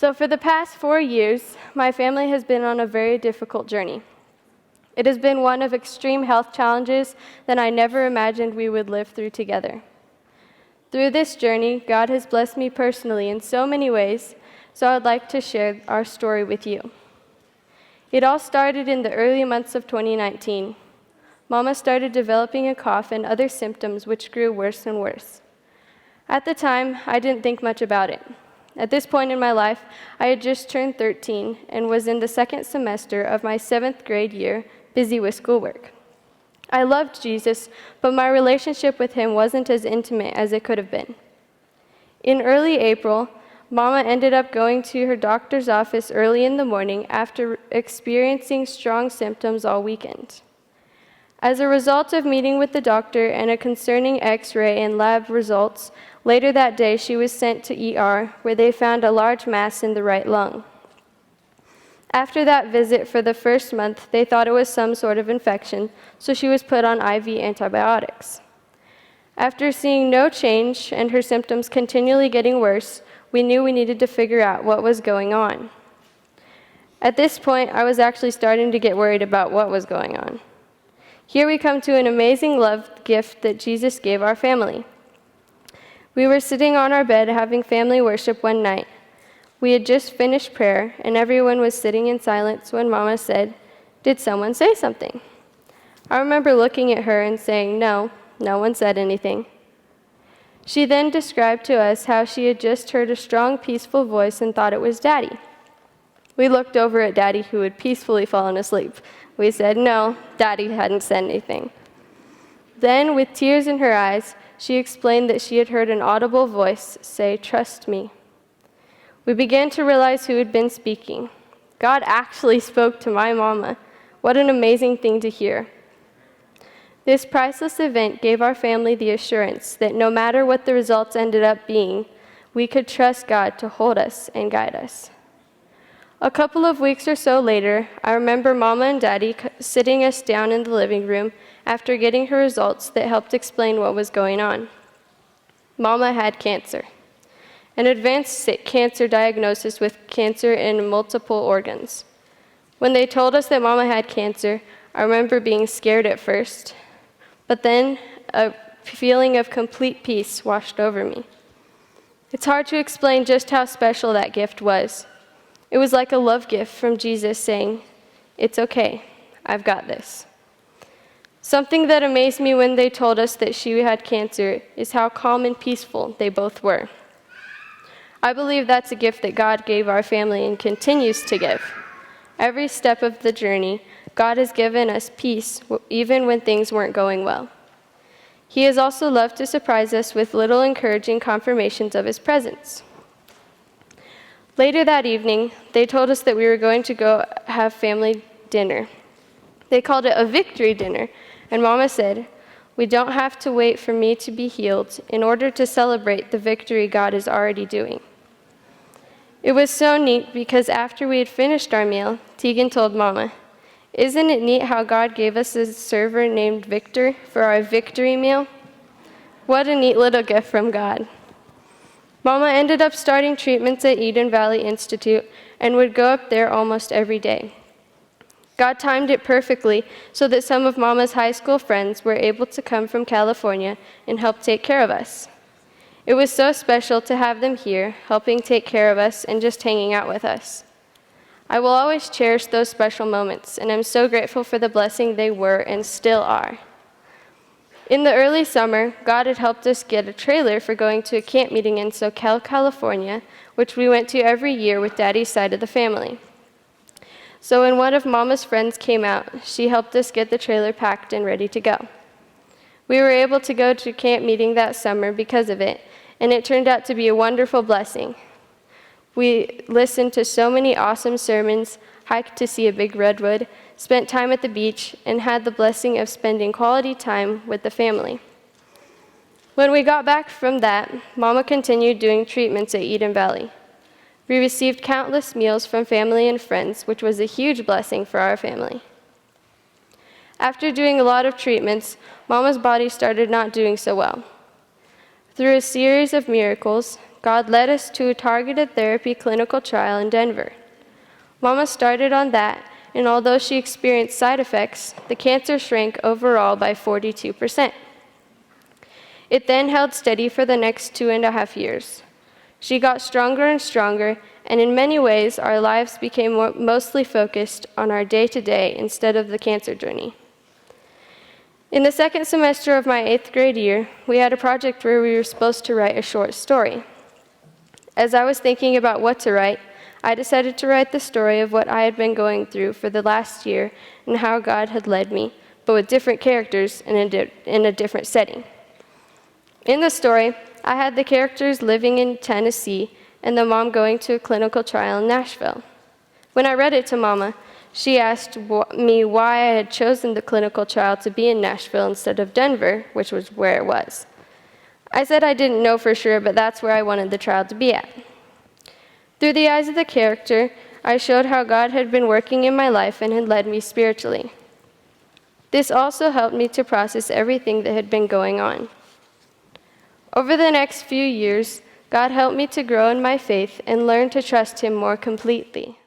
So for the past 4 years, my family has been on a very difficult journey. It has been one of extreme health challenges that I never imagined we would live through together. Through this journey, God has blessed me personally in so many ways, so I'd like to share our story with you. It all started in the early months of 2019. Mama started developing a cough and other symptoms which grew worse and worse. At the time, I didn't think much about it. At this point in my life, I had just turned 13 and was in the second semester of my 7th grade year, busy with schoolwork. I loved Jesus, but my relationship with him wasn't as intimate as it could have been. In early April, Mama ended up going to her doctor's office early in the morning after experiencing strong symptoms all weekend. As a result of meeting with the doctor and a concerning X-ray and lab results, later that day she was sent to ER, where they found a large mass in the right lung. After that visit for the first month, they thought it was some sort of infection, so she was put on IV antibiotics. After seeing no change and her symptoms continually getting worse, we knew we needed to figure out what was going on. At this point, I was actually starting to get worried about what was going on. Here we come to an amazing love gift that Jesus gave our family. We were sitting on our bed having family worship one night. We had just finished prayer, and everyone was sitting in silence when Mama said, "Did someone say something?" I remember looking at her and saying, "No, no one said anything." She then described to us how she had just heard a strong, peaceful voice and thought it was Daddy. We looked over at Daddy, who had peacefully fallen asleep. We said, "No, Daddy hadn't said anything." Then, with tears in her eyes, she explained that she had heard an audible voice say, "Trust me." We began to realize who had been speaking. God actually spoke to my mama. What an amazing thing to hear. This priceless event gave our family the assurance that no matter what the results ended up being, we could trust God to hold us and guide us. A couple of weeks or so later, I remember Mama and Daddy sitting us down in the living room after getting her results that helped explain what was going on. Mama had cancer, an advanced cancer diagnosis with cancer in multiple organs. When they told us that Mama had cancer, I remember being scared at first, but then a feeling of complete peace washed over me. It's hard to explain just how special that gift was. It was like a love gift from Jesus saying, "It's okay, I've got this." Something that amazed me when they told us that she had cancer is how calm and peaceful they both were. I believe that's a gift that God gave our family and continues to give. Every step of the journey, God has given us peace even when things weren't going well. He has also loved to surprise us with little encouraging confirmations of his presence. Later that evening, they told us that we were going to go have family dinner. They called it a victory dinner, and Mama said, "We don't have to wait for me to be healed in order to celebrate the victory God is already doing." It was so neat because after we had finished our meal, Tegan told Mama, "Isn't it neat how God gave us a server named Victor for our victory meal?" What a neat little gift from God. Mama ended up starting treatments at Eden Valley Institute and would go up there almost every day. God timed it perfectly so that some of Mama's high school friends were able to come from California and help take care of us. It was so special to have them here, helping take care of us and just hanging out with us. I will always cherish those special moments, and I'm so grateful for the blessing they were and still are. In the early summer, God had helped us get a trailer for going to a camp meeting in SoCal, California, which we went to every year with Daddy's side of the family. So when one of Mama's friends came out, she helped us get the trailer packed and ready to go. We were able to go to camp meeting that summer because of it, and it turned out to be a wonderful blessing. We listened to so many awesome sermons, hiked to see a big redwood, spent time at the beach, and had the blessing of spending quality time with the family. When we got back from that, Mama continued doing treatments at Eden Valley. We received countless meals from family and friends, which was a huge blessing for our family. After doing a lot of treatments, Mama's body started not doing so well. Through a series of miracles, God led us to a targeted therapy clinical trial in Denver. Mama started on that, and although she experienced side effects, the cancer shrank overall by 42%. It then held steady for the next 2.5 years. She got stronger and stronger, and in many ways, our lives became mostly focused on our day-to-day instead of the cancer journey. In the second semester of my 8th grade year, we had a project where we were supposed to write a short story. As I was thinking about what to write, I decided to write the story of what I had been going through for the last year and how God had led me, but with different characters and in a different setting. In the story, I had the characters living in Tennessee and the mom going to a clinical trial in Nashville. When I read it to Mama, she asked me why I had chosen the clinical trial to be in Nashville instead of Denver, which was where it was. I said I didn't know for sure, but that's where I wanted the trial to be at. Through the eyes of the character, I showed how God had been working in my life and had led me spiritually. This also helped me to process everything that had been going on. Over the next few years, God helped me to grow in my faith and learn to trust Him more completely.